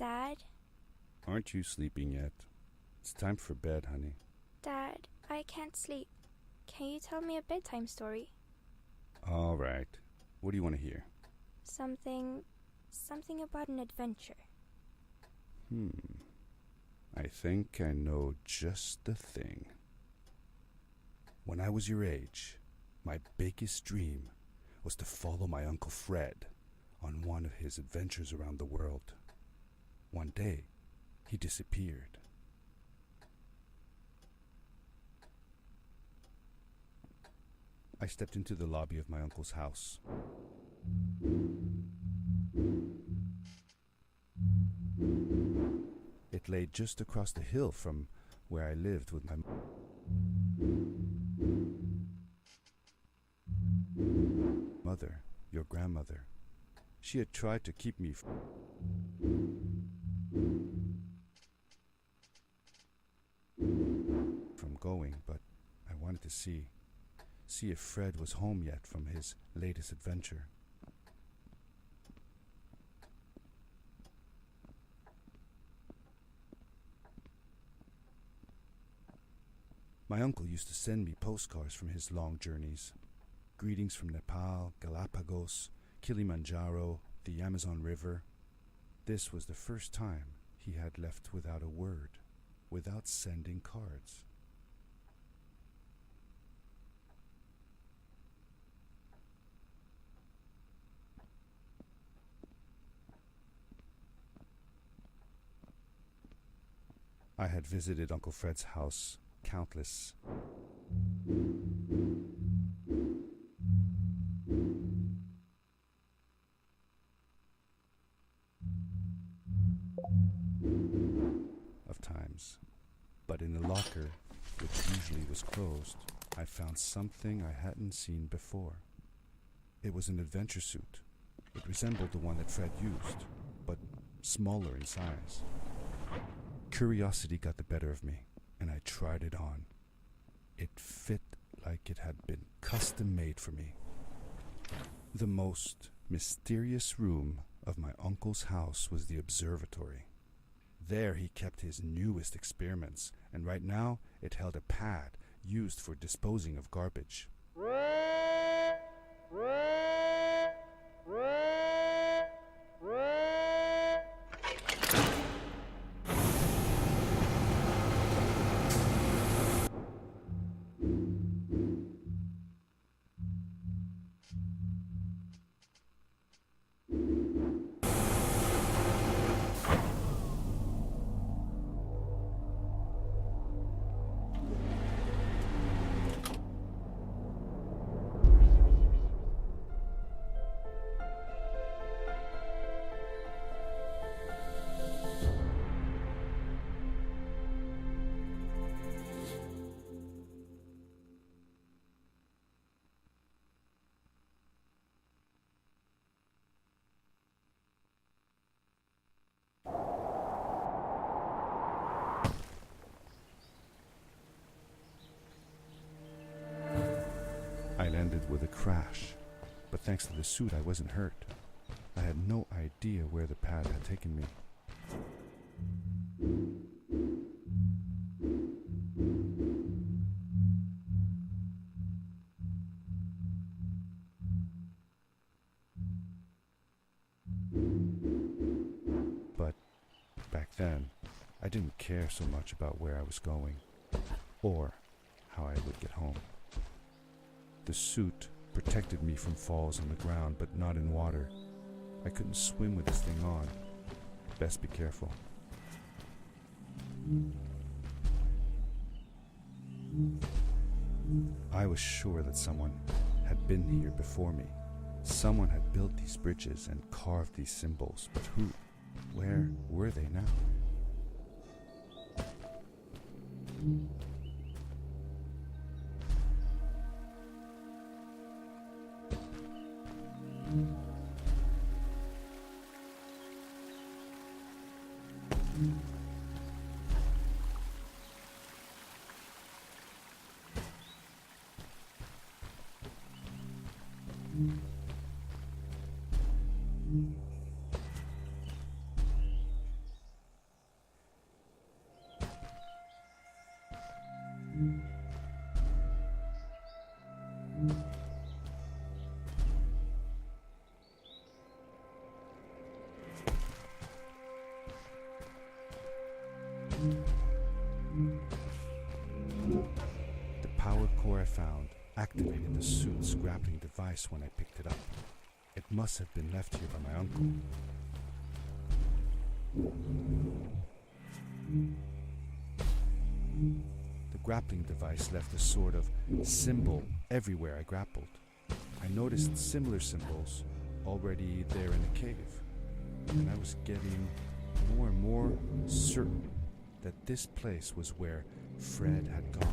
Dad? Aren't you sleeping yet? It's time for bed, honey. Dad, I can't sleep. Can you tell me a bedtime story? All right. What do you want to hear? Something about an adventure. I think I know just the thing. When I was your age, my biggest dream was to follow my Uncle Fred on one of his adventures around the world. One day, he disappeared. I stepped into the lobby of my uncle's house. It lay just across the hill from where I lived with my mother, your grandmother. She had tried to keep me from going, but I wanted to see if Fred was home yet from his latest adventure. My uncle used to send me postcards from his long journeys. Greetings from Nepal, Galapagos, Kilimanjaro, the Amazon River. This was the first time he had left without a word, without sending cards. I had visited Uncle Fred's house countless of times, but in the locker, which usually was closed, I found something I hadn't seen before. It was an adventure suit. It resembled the one that Fred used, but smaller in size. Curiosity got the better of me, and I tried it on. It fit like it had been custom made for me. The most mysterious room of my uncle's house was the observatory. There he kept his newest experiments, and right now it held a pad used for disposing of garbage. I landed with a crash, but thanks to the suit I wasn't hurt. I had no idea where the pad had taken me. But back then, I didn't care so much about where I was going, or how I would get home. The suit protected me from falls on the ground, but not in water. I couldn't swim with this thing on. Best be careful. I was sure that someone had been here before me. Someone had built these bridges and carved these symbols, but who? Where were they now? The power core I found activated the suit's grappling device when I picked it up. It must have been left here by my uncle. The grappling device left a sort of symbol everywhere I grappled. I noticed similar symbols already there in the cave, and I was getting more and more certain that this place was where Fred had gone.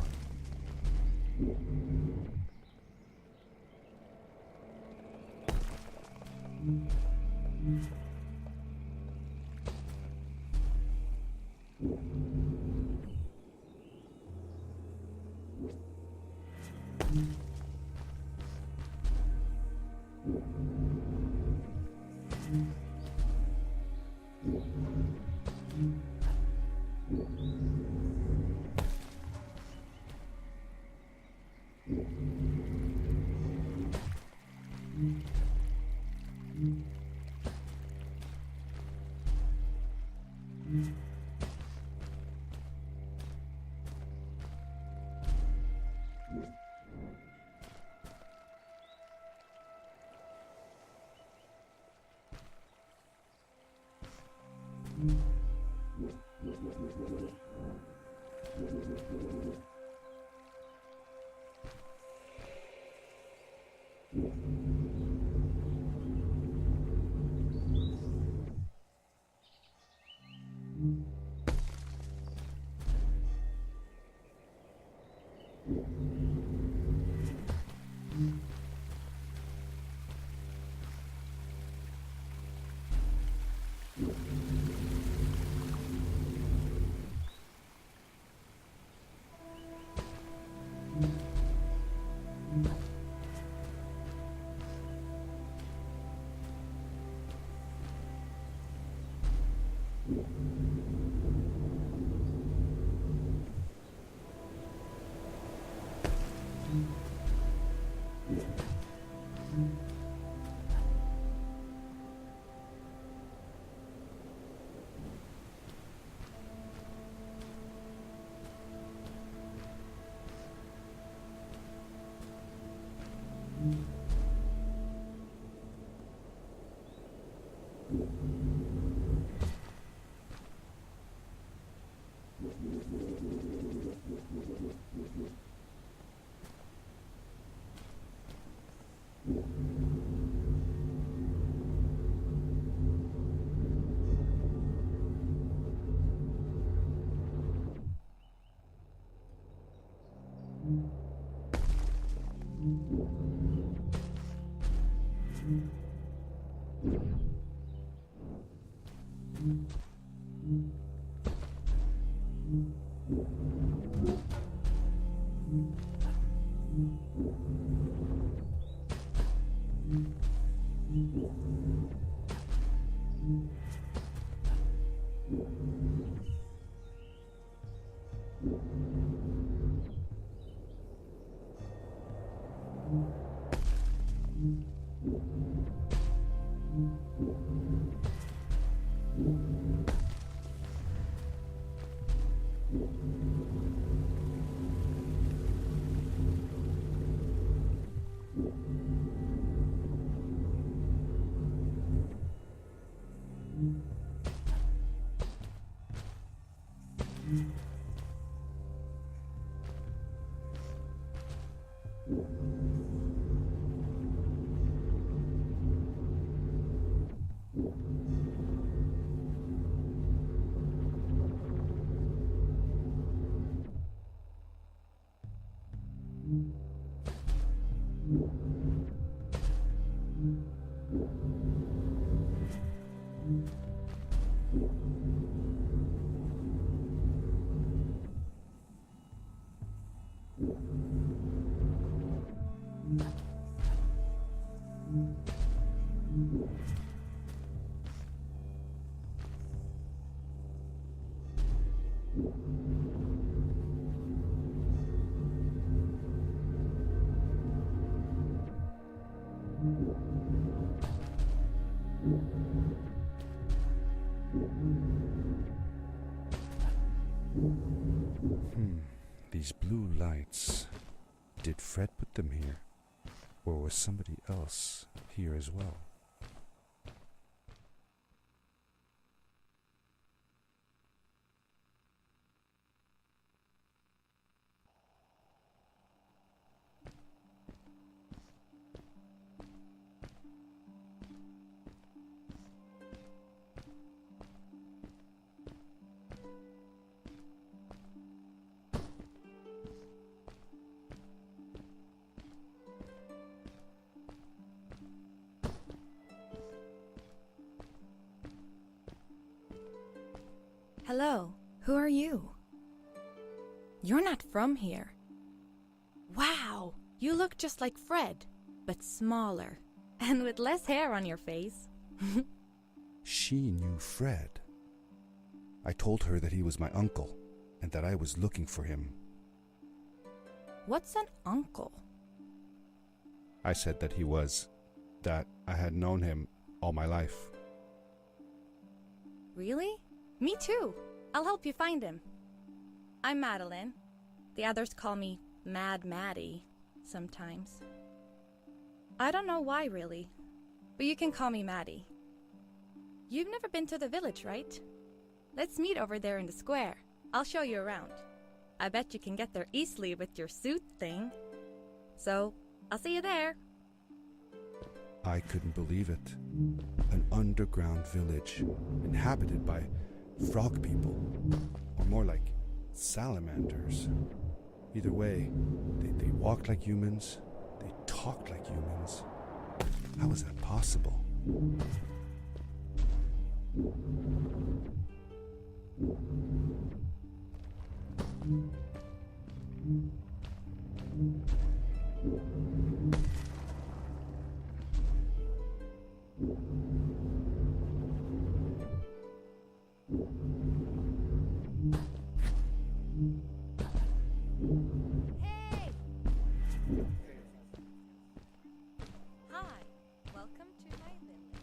These blue lights. Did Fred put them here? Or was somebody else here as well? Hello, who are you? You're not from here. Wow, you look just like Fred, but smaller, and with less hair on your face. She knew Fred. I told her that he was my uncle, and that I was looking for him. What's an uncle? I said that that I had known him all my life. Really? Me too. I'll help you find him. I'm Madeline. The others call me Mad Maddie sometimes. I don't know why, really, but you can call me Maddie. You've never been to the village, right? Let's meet over there in the square. I'll show you around. I bet you can get there easily with your suit thing. So, I'll see you there. I couldn't believe it. An underground village inhabited by frog people, or more like salamanders. Either way, they walked like humans, they talked like humans. How is that possible? Hey! Hi, welcome to my village.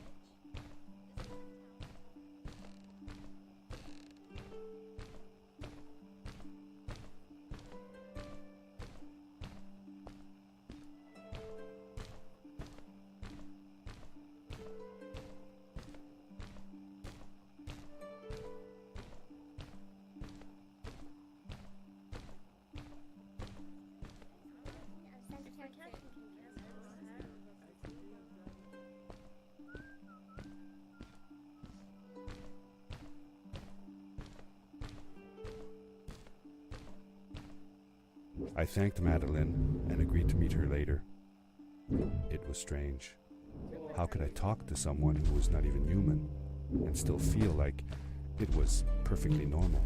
I thanked Madeline and agreed to meet her later. It was strange. How could I talk to someone who was not even human and still feel like it was perfectly normal?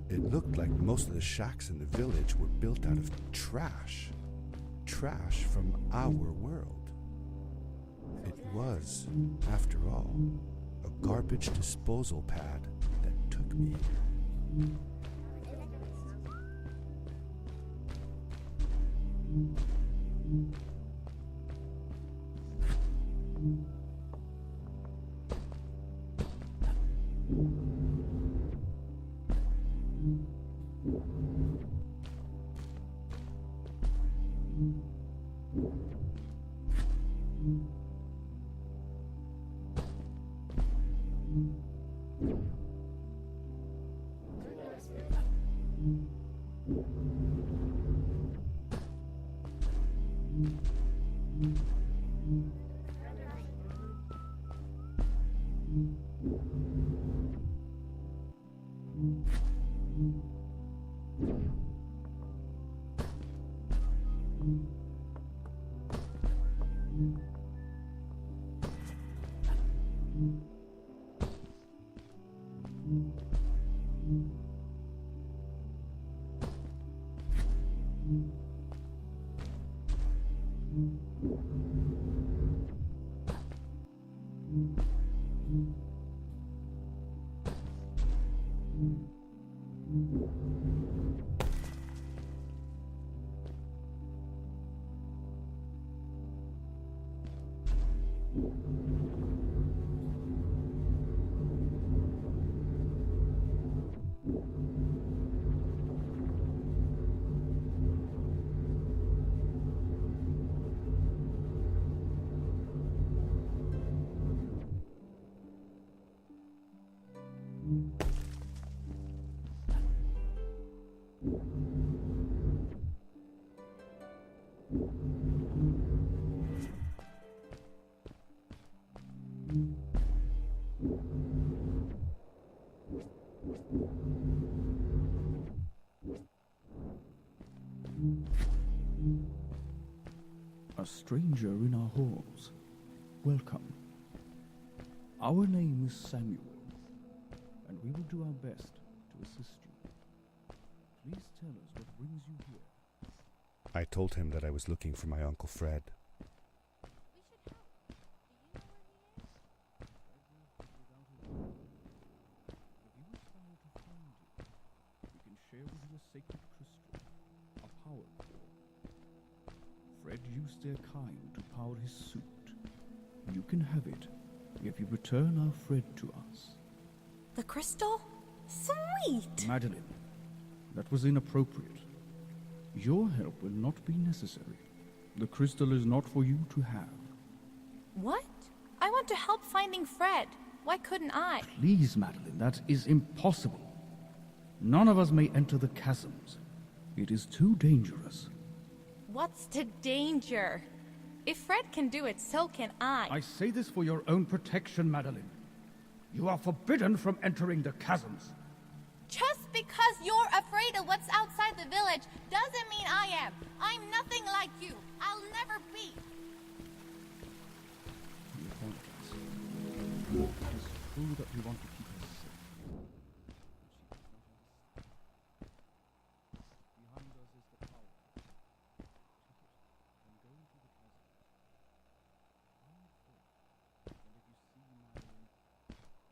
It looked like most of the shacks in the village were built out of trash. Trash from our world. It was, after all, a garbage disposal pad that took me here. A stranger in our halls. Welcome. Our name is Samuel, and we will do our best to assist you. Please tell us what brings you here. I told him that I was looking for my Uncle Fred. Sacred crystal, a power core. Fred used their kind to power his suit. You can have it if you return our Fred to us. The crystal? Sweet! Madeline, that was inappropriate. Your help will not be necessary. The crystal is not for you to have. What? I want to help finding Fred. Why couldn't I? Please, Madeline, that is impossible. None of us may enter the chasms. It is too dangerous. What's the danger? If Fred can do it, so can I. I say this for your own protection, Madeline. You are forbidden from entering the chasms. Just because you're afraid of what's outside the village doesn't mean I am. I'm nothing like you. I'll never be. We apologize. It is true that we want to keep her safe. Behind us is the power. Take it and go into the chasm. Find Fred, and if you see Madeline, take care of her.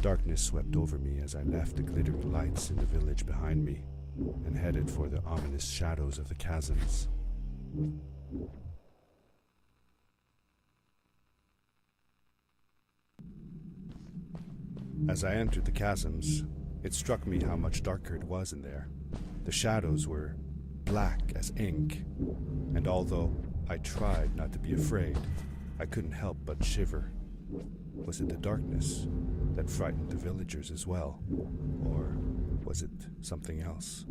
Darkness swept over me as I left the glittering lights in the village behind me and headed for the ominous shadows of the chasms. As I entered the chasms, it struck me how much darker it was in there. The shadows were black as ink, and although I tried not to be afraid, I couldn't help but shiver. Was it the darkness that frightened the villagers as well, or was it something else?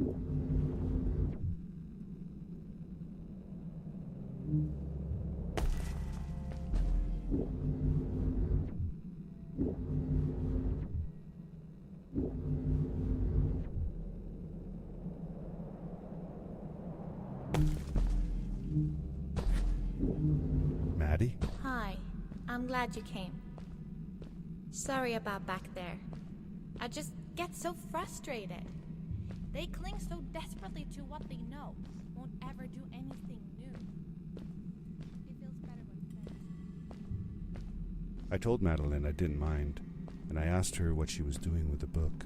Maddie? Hi. I'm glad you came. Sorry about back there. I just get so frustrated. They cling so desperately to what they know, won't ever do anything new. It feels better when friends. I told Madeline I didn't mind, and I asked her what she was doing with the book.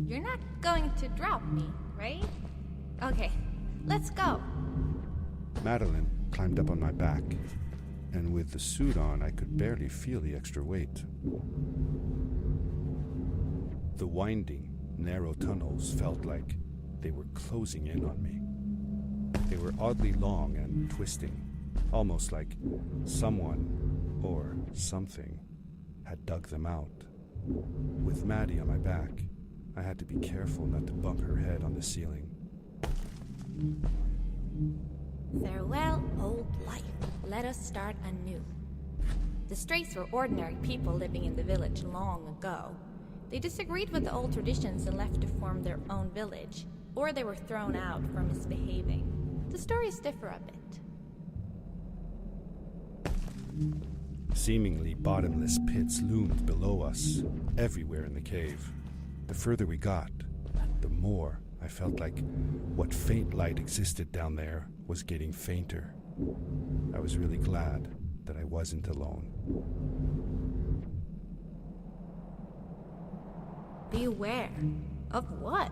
You're not going to drop me, right? Okay, let's go. Madeline climbed up on my back, and with the suit on, I could barely feel the extra weight. The winding, narrow tunnels felt like they were closing in on me. They were oddly long and twisting, almost like someone or something had dug them out. With Maddie on my back, I had to be careful not to bump her head on the ceiling. Farewell, old life. Let us start anew. The Strays were ordinary people living in the village long ago. They disagreed with the old traditions and left to form their own village, or they were thrown out for misbehaving. The stories differ a bit. Seemingly bottomless pits loomed below us, everywhere in the cave. The further we got, the more I felt like what faint light existed down there was getting fainter. I was really glad that I wasn't alone. Beware. Of what?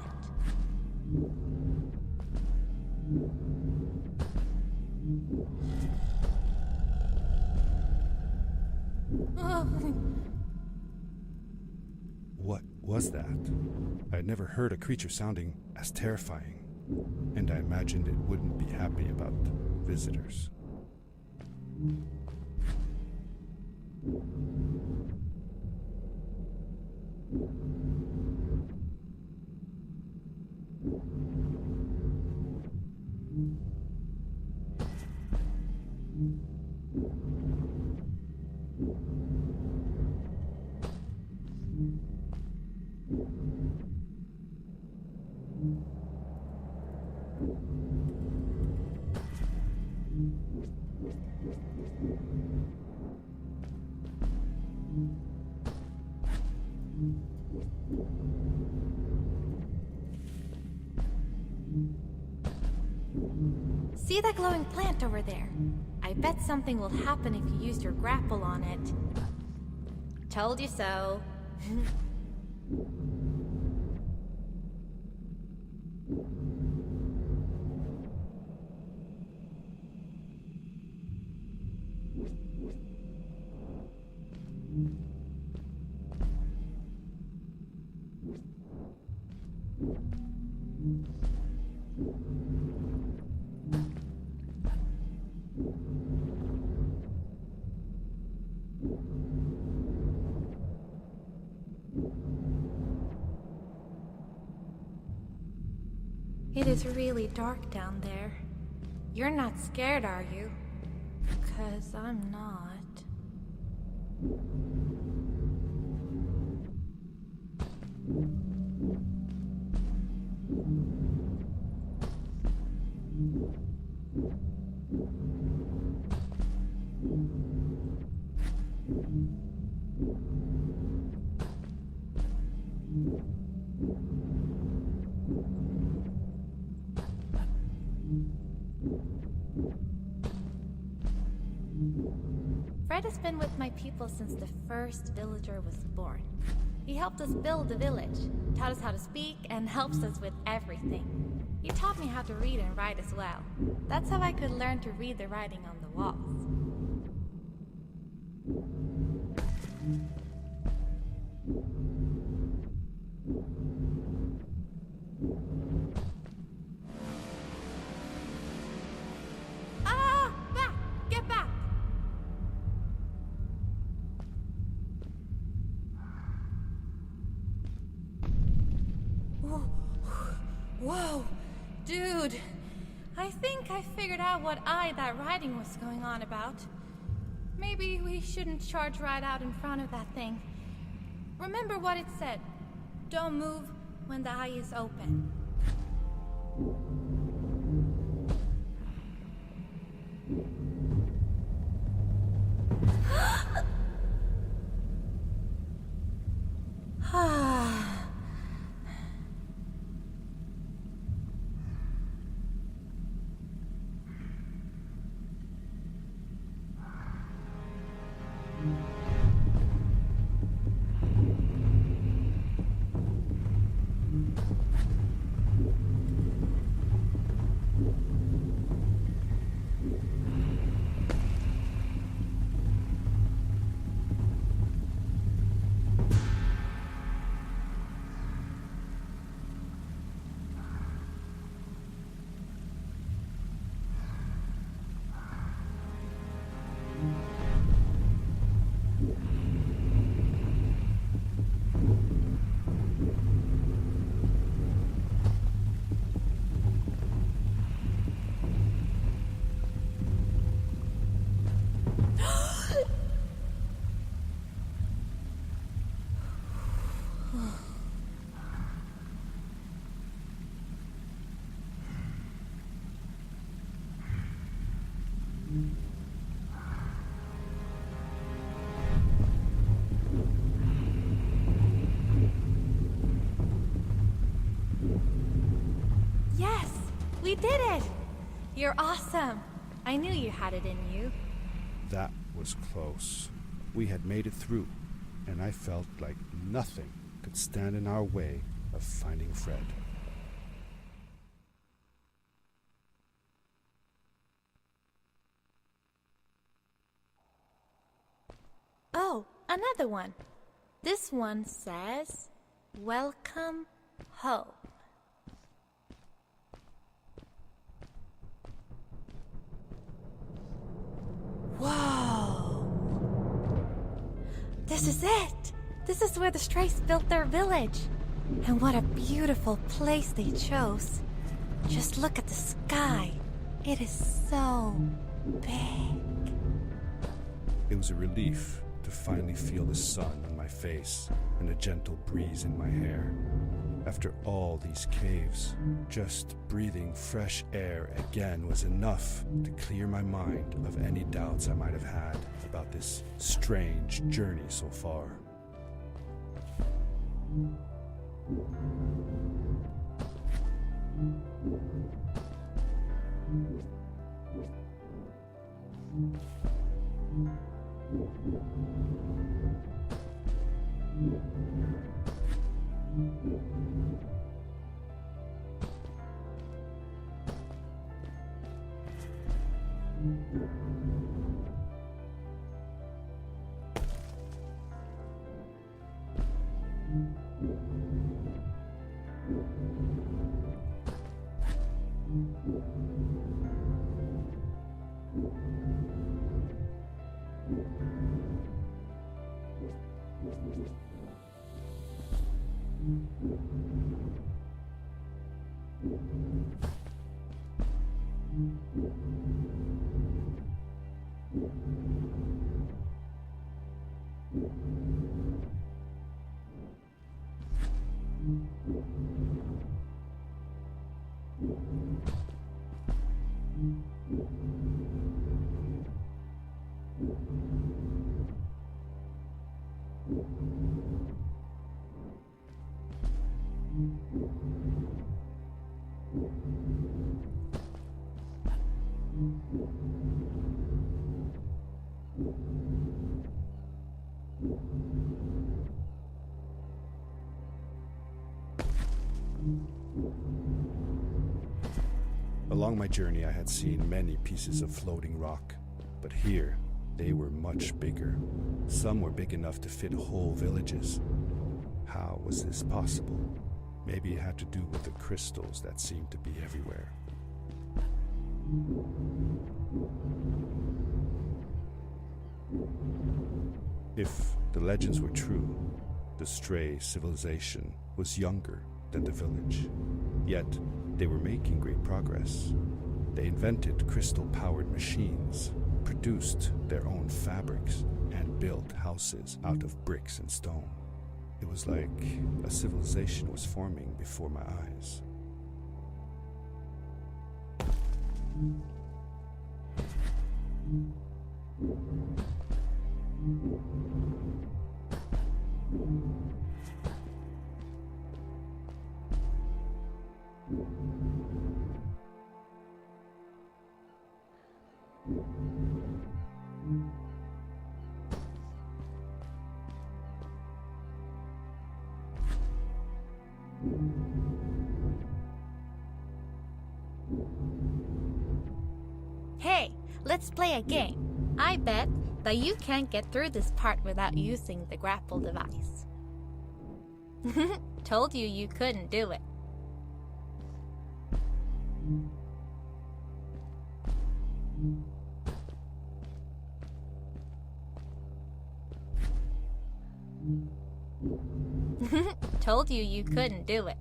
What was that? I had never heard a creature sounding as terrifying, and I imagined it wouldn't be happy about visitors. See that glowing plant over there? I bet something will happen if you use your grapple on it. Told you so. It is really dark down there. You're not scared, are you? 'Cause I'm not. Fred has been with my people since the first villager was born. He helped us build the village, taught us how to speak, and helps us with everything. He taught me how to read and write as well. That's how I could learn to read the writing on the walls. Ah! Back! Get back! Whoa! Dude! I think I figured out what that writing was going on about. Maybe we shouldn't charge right out in front of that thing. Remember what it said. Don't move when the eye is open. We did it! You're awesome. I knew you had it in you. That was close. We had made it through, and I felt like nothing could stand in our way of finding Fred. Oh, another one. This one says, "Welcome home." Whoa! This is it! This is where the Strays built their village. And what a beautiful place they chose. Just look at the sky. It is so big. It was a relief to finally feel the sun on my face and a gentle breeze in my hair. After all these caves, just breathing fresh air again was enough to clear my mind of any doubts I might have had about this strange journey so far. Along my journey, I had seen many pieces of floating rock, but here they were much bigger. Some were big enough to fit whole villages. How was this possible? Maybe it had to do with the crystals that seemed to be everywhere. If the legends were true, the Stray civilization was younger than the village. Yet, they were making great progress. They invented crystal-powered machines, produced their own fabrics, and built houses out of bricks and stone. It was like a civilization was forming before my eyes. Hey, let's play a game. I bet that you can't get through this part without using the grapple device. Told you you couldn't do it. Told you you couldn't do it.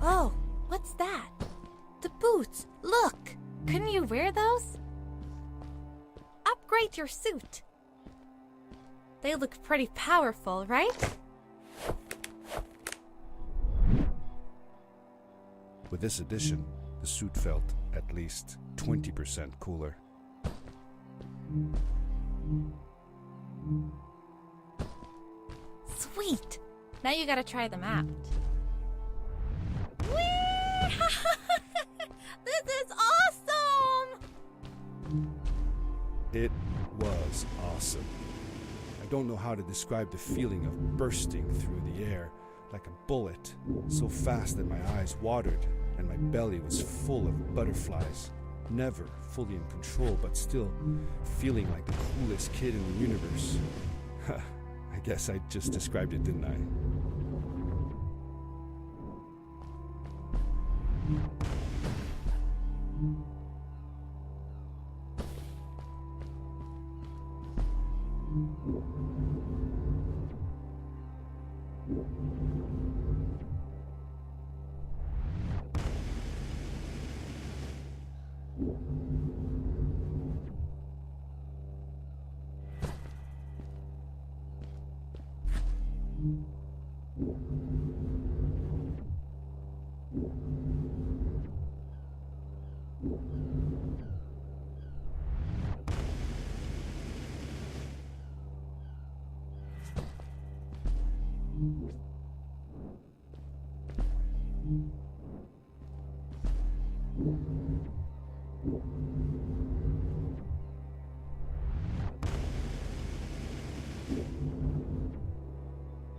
Oh, what's that? The boots! Look! Couldn't you wear those? Upgrade your suit. They look pretty powerful, right? With this addition, the suit felt at least 20% cooler. Sweet! Now you gotta try them out. Whee! This is awesome! It was awesome. I don't know how to describe the feeling of bursting through the air like a bullet, so fast that my eyes watered and my belly was full of butterflies. Never fully in control, but still feeling like the coolest kid in the universe. I guess I just described it, didn't I?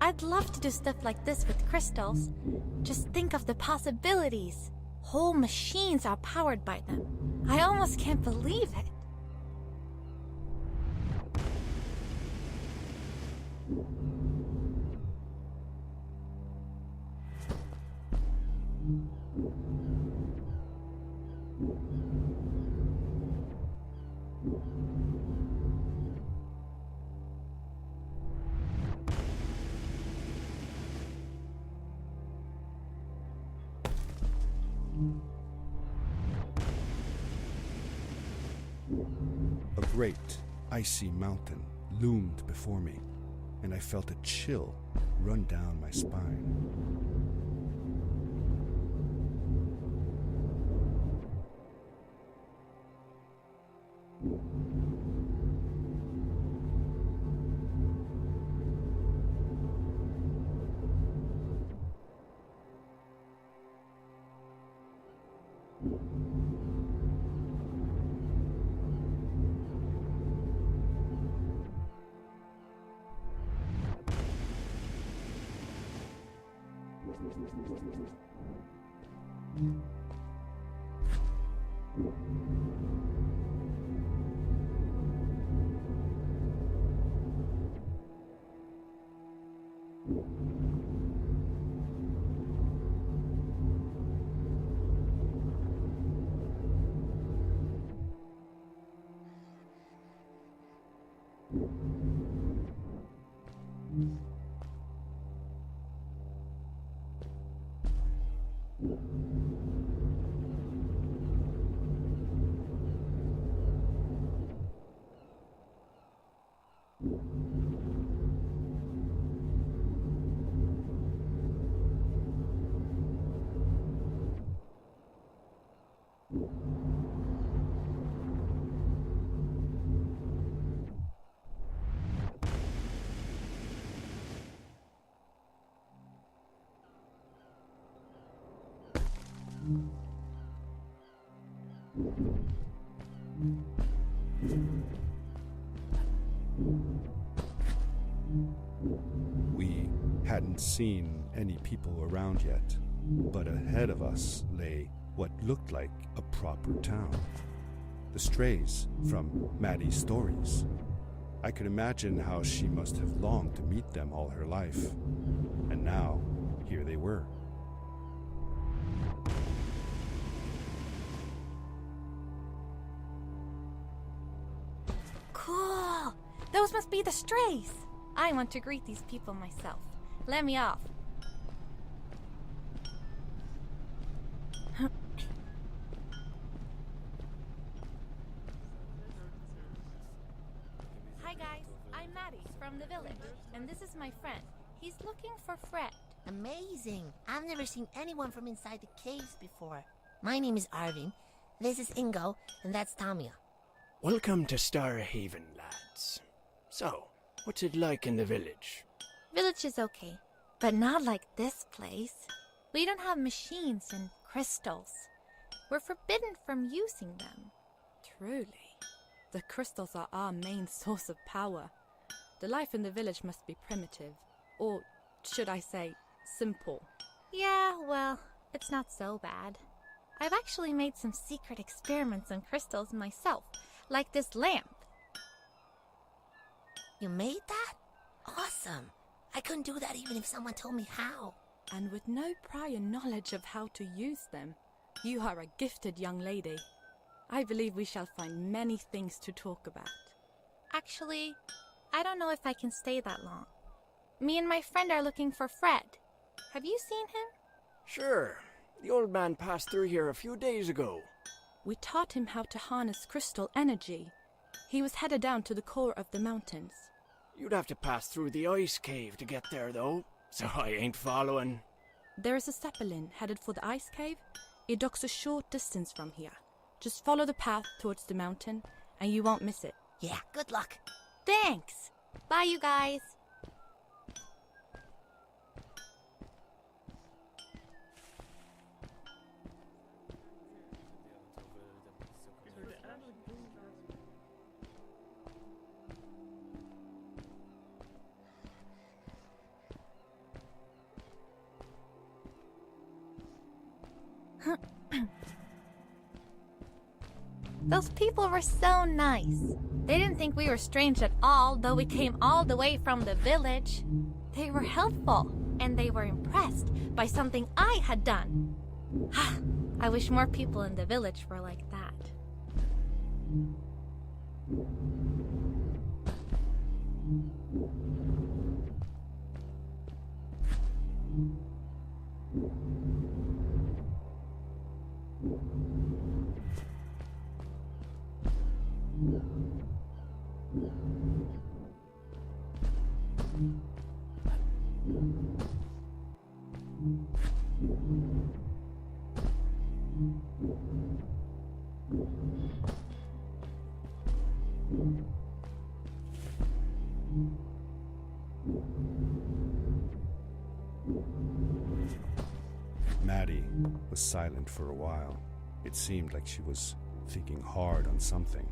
I'd love to do stuff like this with crystals. Just think of the possibilities. Whole machines are powered by them. I almost can't believe it. A great, icy mountain loomed before me, and I felt a chill run down my spine. We hadn't seen any people around yet, but ahead of us lay what looked like a proper town. The strays from Maddie's stories. I could imagine how she must have longed to meet them all her life. And now, here they were. Cool! Those must be the strays! I want to greet these people myself. Let me off. Hi guys, I'm Maddie from the village, and this is my friend. He's looking for Fred. Amazing! I've never seen anyone from inside the caves before. My name is Arvin. This is Ingo, and that's Tamia. Welcome to Starhaven, lads. So, what's it like in the village? Village is okay, but not like this place. We don't have machines and crystals. We're forbidden from using them. Truly. The crystals are our main source of power. The life in the village must be primitive. Or, should I say, simple. Yeah, well, it's not so bad. I've actually made some secret experiments on crystals myself, like this lamp. You made that? Awesome! I couldn't do that even if someone told me how. And with no prior knowledge of how to use them, you are a gifted young lady. I believe we shall find many things to talk about. Actually, I don't know if I can stay that long. Me and my friend are looking for Fred. Have you seen him? Sure. The old man passed through here a few days ago. We taught him how to harness crystal energy. He was headed down to the core of the mountains. You'd have to pass through the ice cave to get there, though, so I ain't following. There is a zeppelin headed for the ice cave. It docks a short distance from here. Just follow the path towards the mountain, and you won't miss it. Yeah, good luck. Thanks! Bye, you guys! Those people were so nice. They didn't think we were strange at all, though we came all the way from the village. They were helpful, and they were impressed by something I had done. I wish more people in the village were like that. Maddie was silent for a while. It seemed like she was thinking hard on something.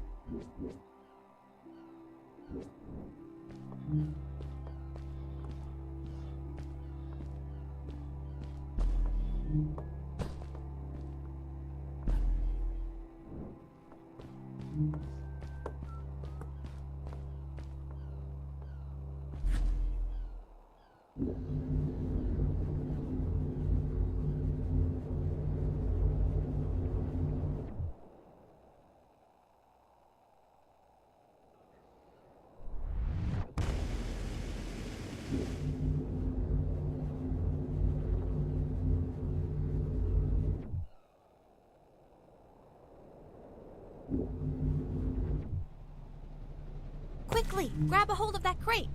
Quickly, grab a hold of that crate.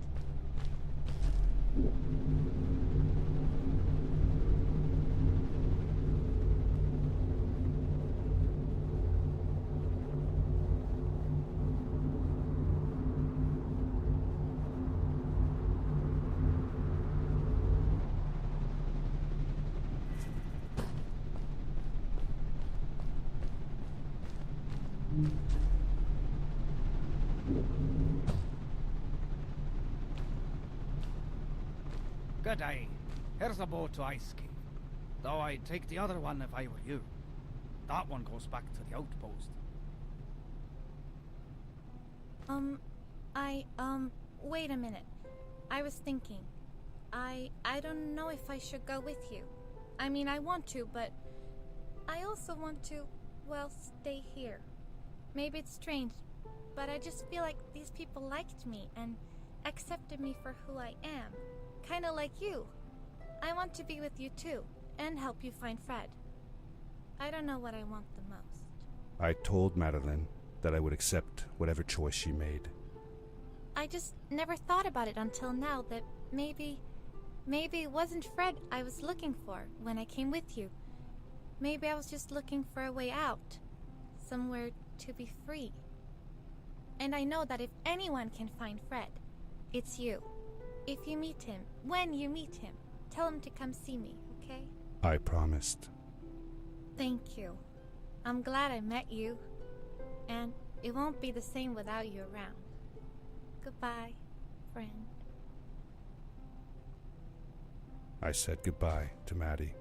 Good day. Here's a boat to Ice Cave. Though I'd take the other one if I were you. That one goes back to the outpost. Wait a minute. I was thinking. I don't know if I should go with you. I mean, I want to, but I also want to, well, stay here. Maybe it's strange, but I just feel like these people liked me and accepted me for who I am. Kinda like you. I want to be with you too, and help you find Fred. I don't know what I want the most. I told Madeline that I would accept whatever choice she made. I just never thought about it until now that maybe it wasn't Fred I was looking for when I came with you. Maybe I was just looking for a way out. Somewhere to be free. And I know that if anyone can find Fred, it's you. If you meet him, when you meet him, tell him to come see me, okay? I promised. Thank you. I'm glad I met you. And it won't be the same without you around. Goodbye, friend. I said goodbye to Maddie,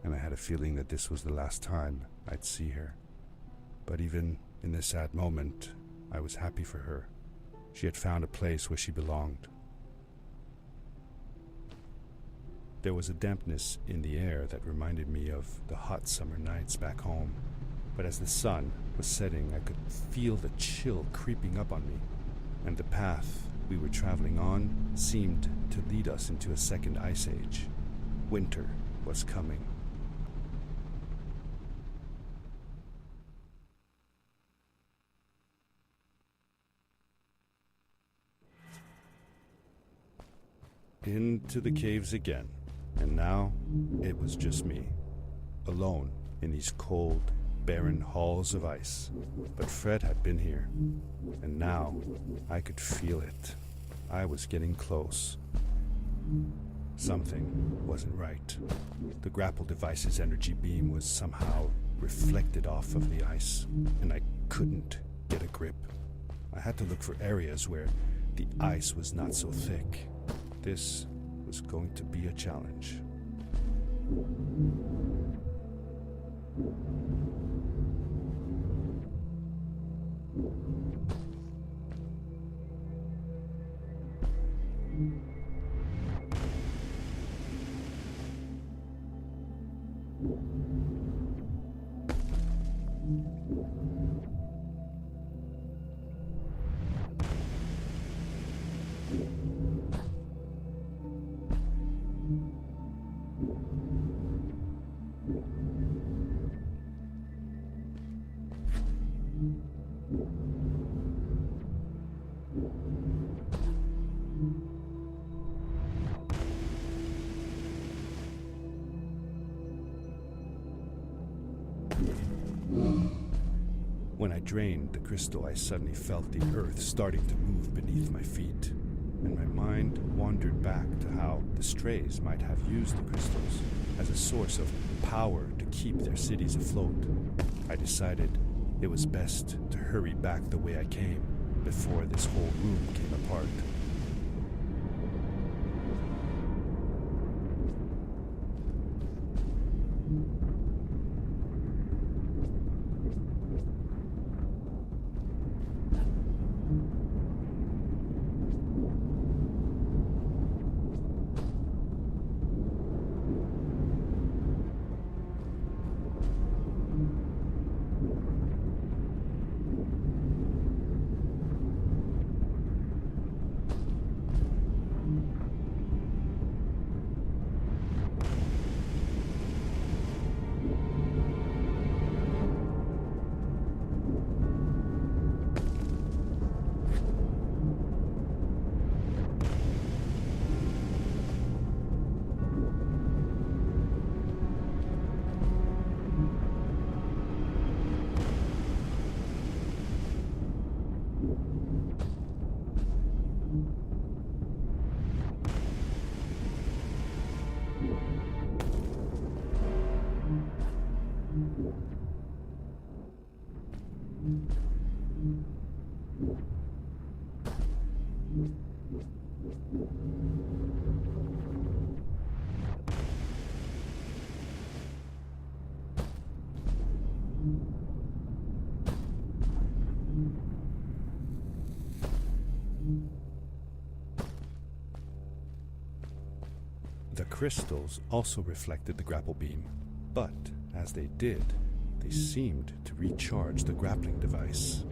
and I had a feeling that this was the last time I'd see her. But even in this sad moment, I was happy for her. She had found a place where she belonged. There was a dampness in the air that reminded me of the hot summer nights back home. But as the sun was setting, I could feel the chill creeping up on me, and the path we were traveling on seemed to lead us into a second ice age. Winter was coming. Into the caves again, and now it was just me, alone in these cold, barren halls of ice. But Fred had been here, and now I could feel it. I was getting close. Something wasn't right. The grapple device's energy beam was somehow reflected off of the ice, and I couldn't get a grip. I had to look for areas where the ice was not so thick. This was going to be a challenge. When I drained the crystal, I suddenly felt the earth starting to move beneath my feet, and my mind wandered back to how the strays might have used the crystals as a source of power to keep their cities afloat. I decided it was best to hurry back the way I came before this whole room came apart. The crystals also reflected the grapple beam, but as they did, they seemed to recharge the grappling device.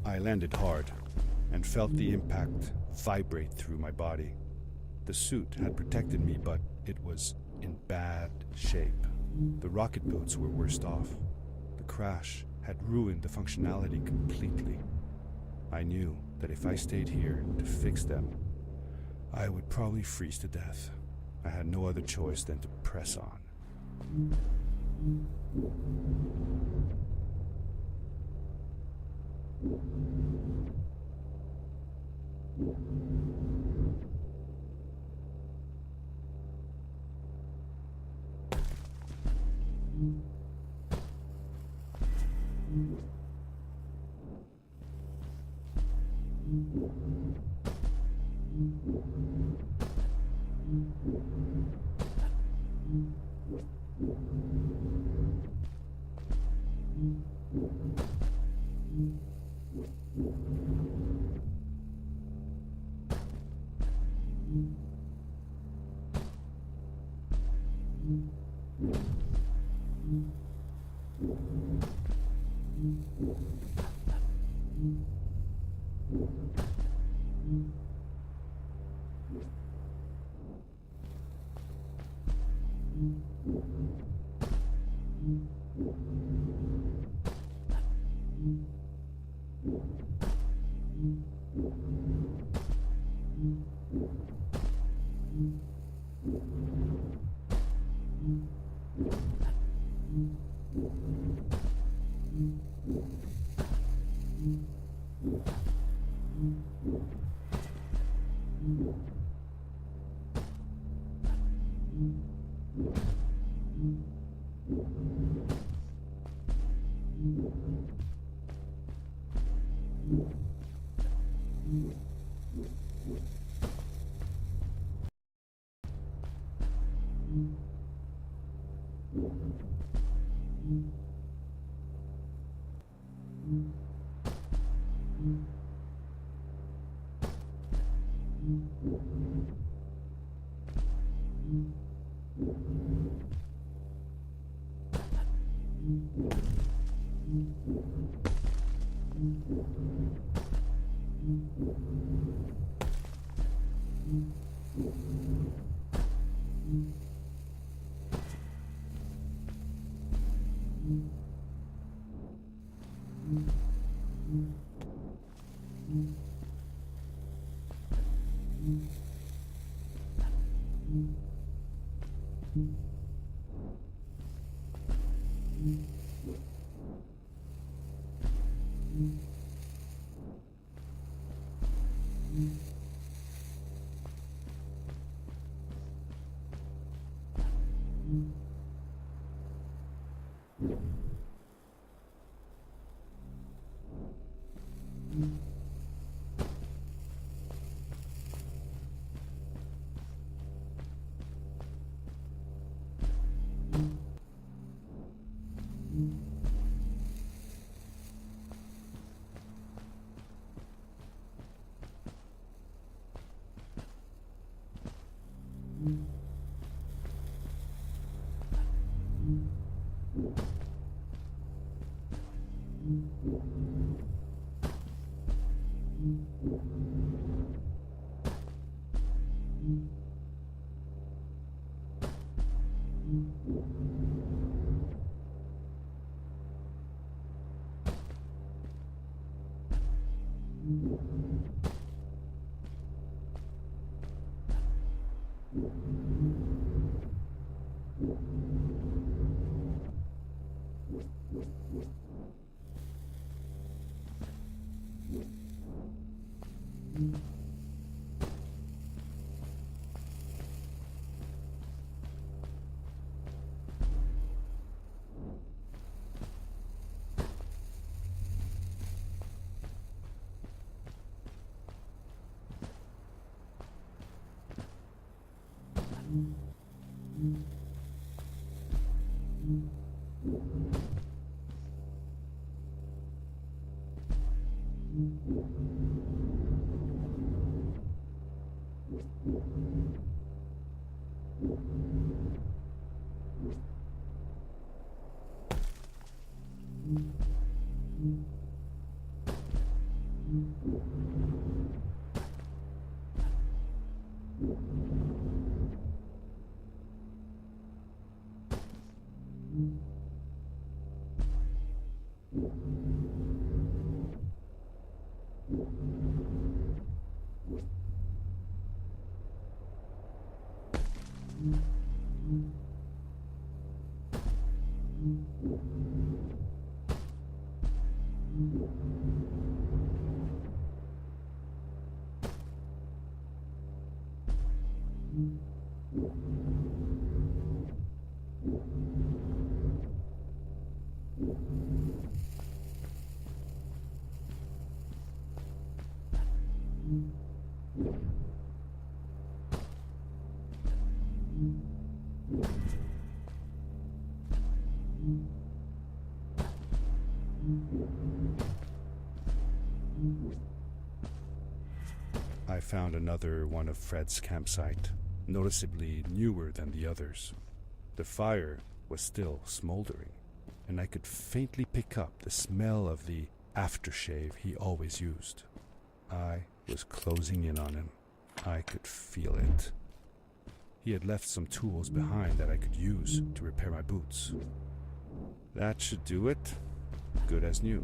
I landed hard and felt the impact vibrate through my body. The suit had protected me, but it was in bad shape. The rocket boots were worst off. The crash had ruined the functionality completely. I knew that if I stayed here to fix them, I would probably freeze to death. I had no other choice than to press on. I found another one of Fred's campsite, noticeably newer than the others. The fire was still smoldering, and I could faintly pick up the smell of the aftershave he always used. I was closing in on him. I could feel it. He had left some tools behind that I could use to repair my boots. That should do it. Good as new.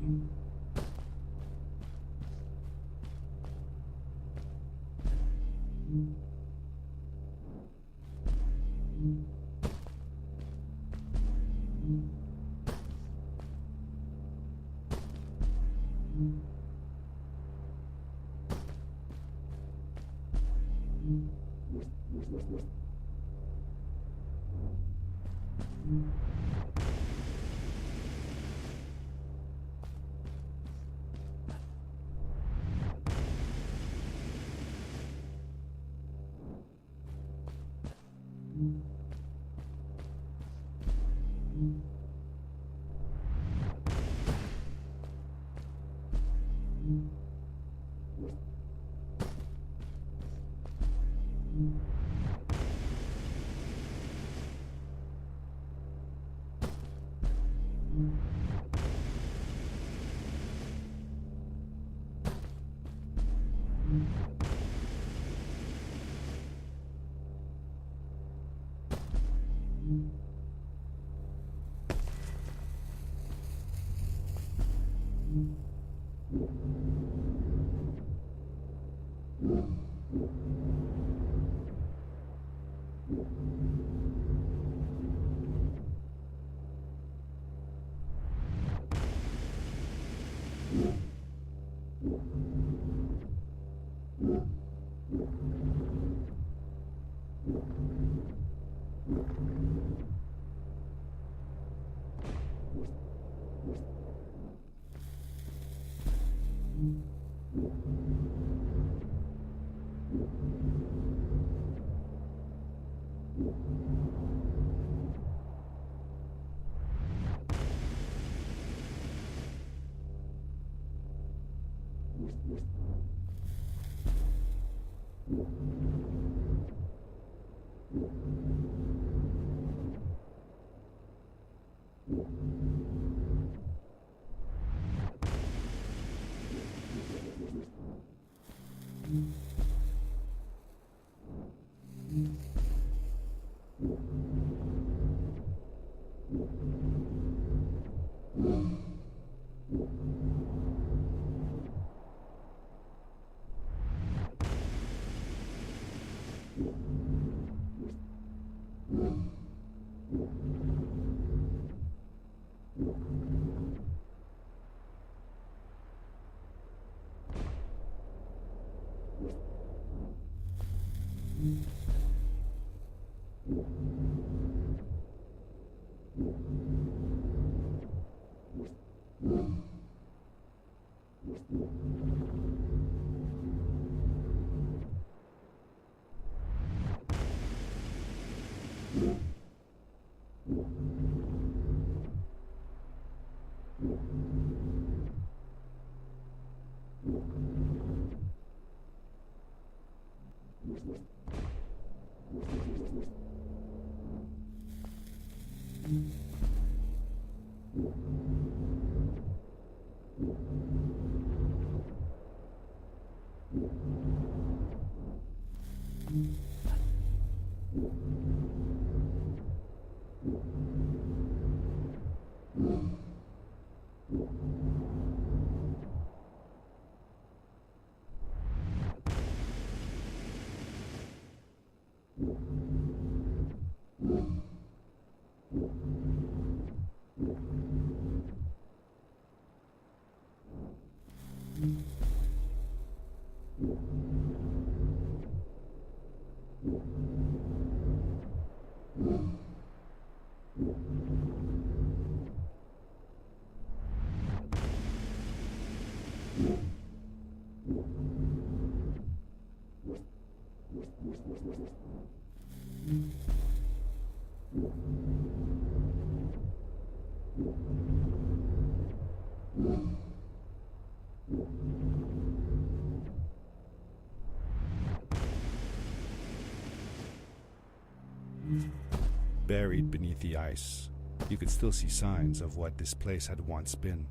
Buried beneath the ice, you could still see signs of what this place had once been.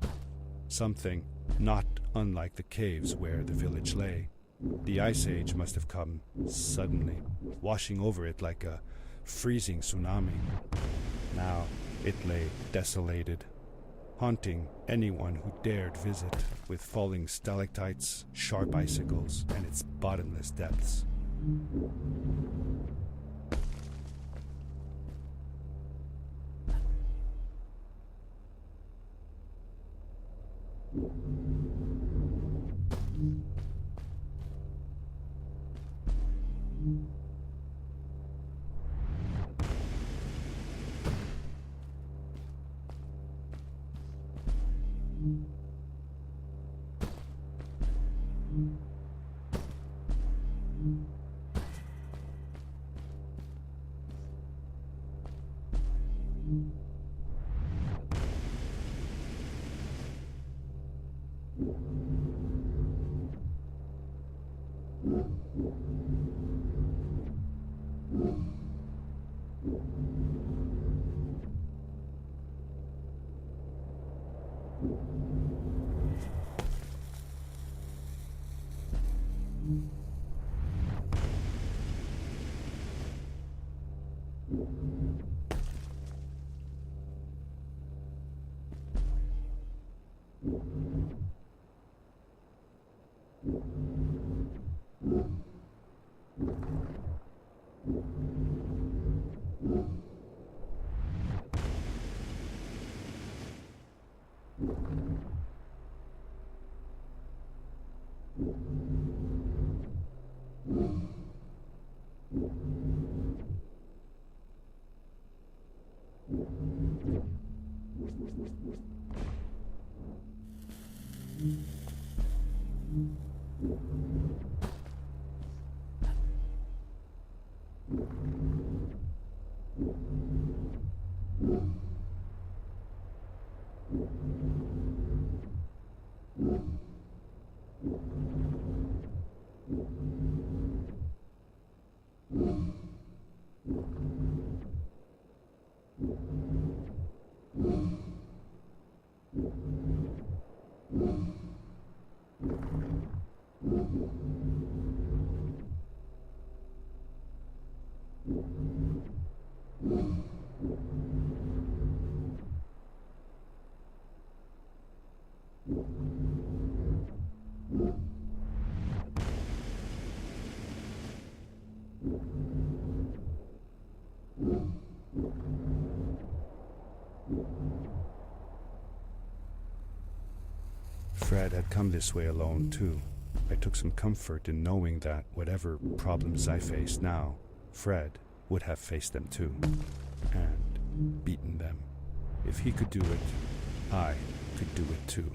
Something not unlike the caves where the village lay. The Ice Age must have come suddenly, washing over it like a freezing tsunami. Now it lay desolated, haunting anyone who dared visit, with falling stalactites, sharp icicles, and its bottomless depths. Fred had come this way alone, too. I took some comfort in knowing that whatever problems I faced now, Fred would have faced them too, and beaten them. If he could do it, I could do it too.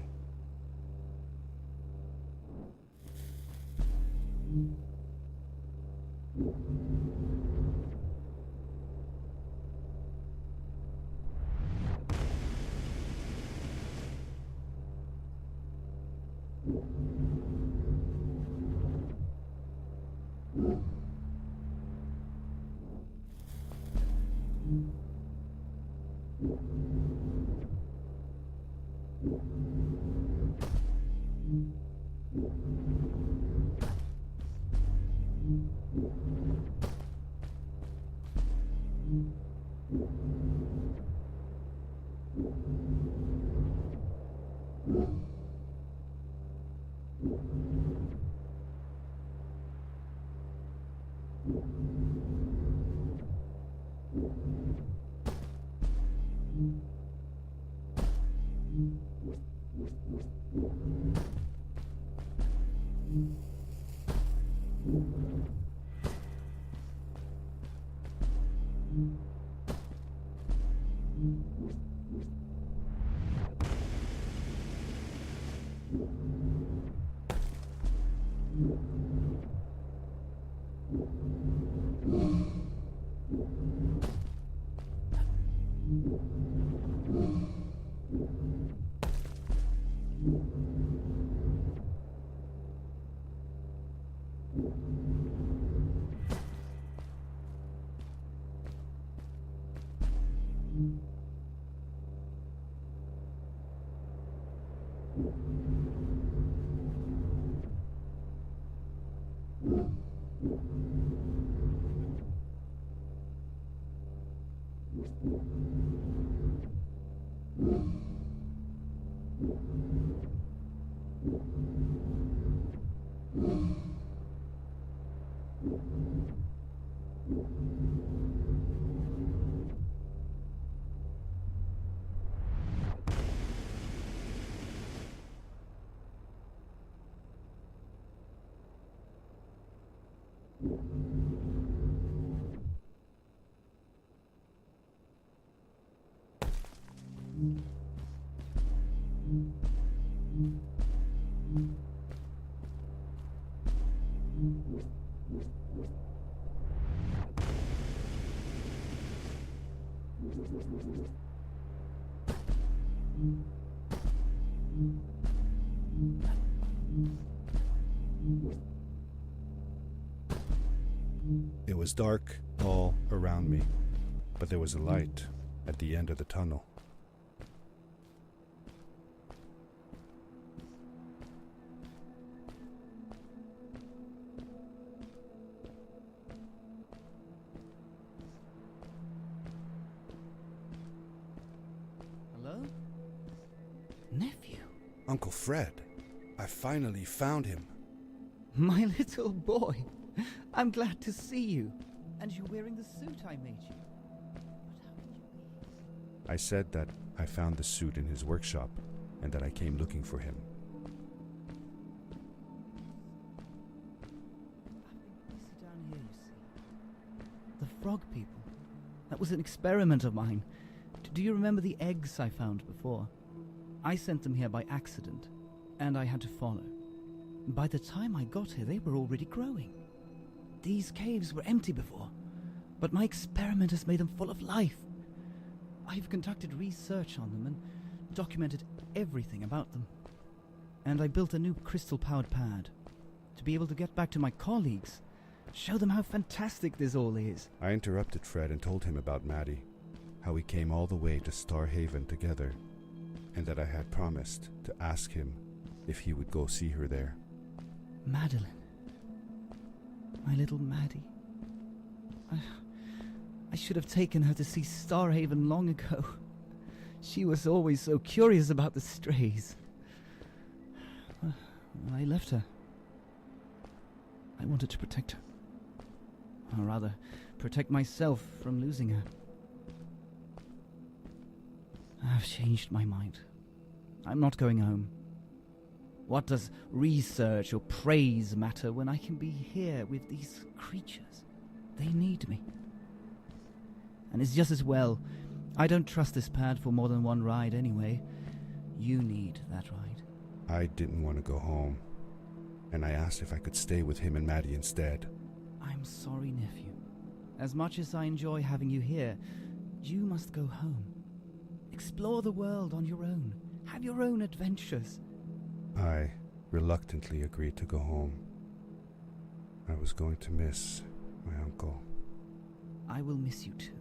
It was dark all around me, but there was a light at the end of the tunnel. Hello? Nephew? Uncle Fred, I finally found him. My little boy. I'm glad to see you. And you're wearing the suit I made you. But how did you... I said that I found the suit in his workshop and that I came looking for him. I've been busy down here, you see. The frog people. That was an experiment of mine. Do you remember the eggs I found before? I sent them here by accident, and I had to follow. By the time I got here, they were already growing. These caves were empty before, but my experiment has made them full of life. I've conducted research on them and documented everything about them. And I built a new crystal-powered pad to be able to get back to my colleagues, show them how fantastic this all is. I interrupted Fred and told him about Maddie, how we came all the way to Starhaven together, and that I had promised to ask him if he would go see her there. Madeline. My little Maddie. I should have taken her to see Starhaven long ago. She was always so curious about the strays. I left her. I wanted to protect her. Or rather, protect myself from losing her. I've changed my mind. I'm not going home. What does research or praise matter when I can be here with these creatures? They need me. And it's just as well. I don't trust this pad for more than one ride anyway. You need that ride. I didn't want to go home, and I asked if I could stay with him and Maddie instead. I'm sorry, nephew. As much as I enjoy having you here, you must go home. Explore the world on your own. Have your own adventures. I reluctantly agreed to go home. I was going to miss my uncle. I will miss you too.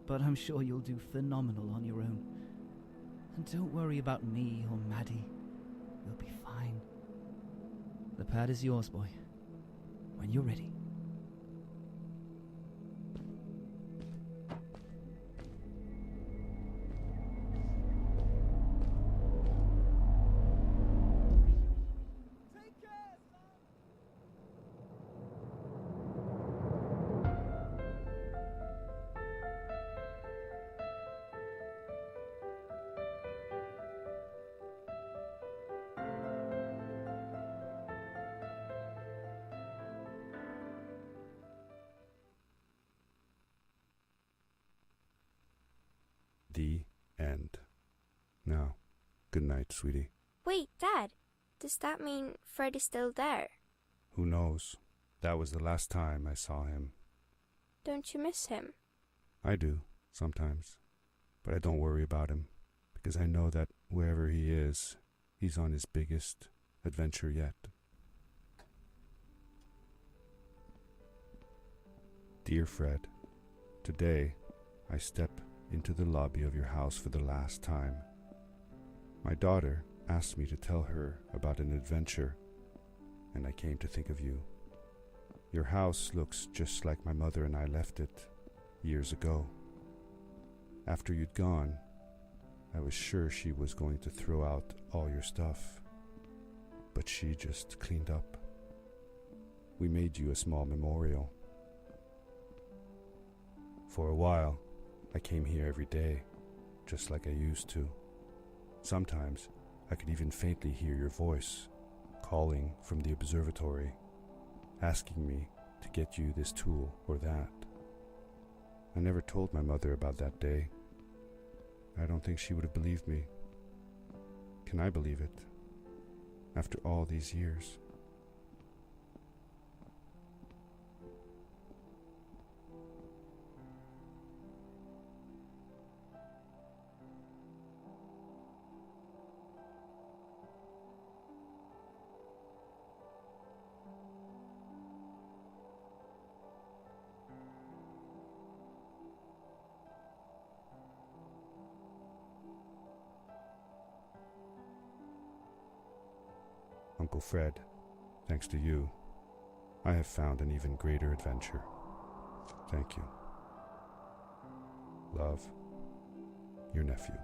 but I'm sure you'll do phenomenal on your own. And don't worry about me or Maddie. We'll be fine. The pad is yours, boy. When you're ready. The end. Now, good night, sweetie. Wait, Dad. Does that mean Fred is still there? Who knows? That was the last time I saw him. Don't you miss him? I do, sometimes. But I don't worry about him, because I know that wherever he is, he's on his biggest adventure yet. Dear Fred, today I step into the lobby of your house for the last time. My daughter asked me to tell her about an adventure, and I came to think of you. Your house looks just like my mother and I left it years ago. After you'd gone, I was sure she was going to throw out all your stuff, but she just cleaned up. We made you a small memorial. For a while, I came here every day, just like I used to. Sometimes I could even faintly hear your voice calling from the observatory, asking me to get you this tool or that. I never told my mother about that day. I don't think she would have believed me. Can I believe it? After all these years? Uncle Fred, thanks to you, I have found an even greater adventure. Thank you. Love, your nephew.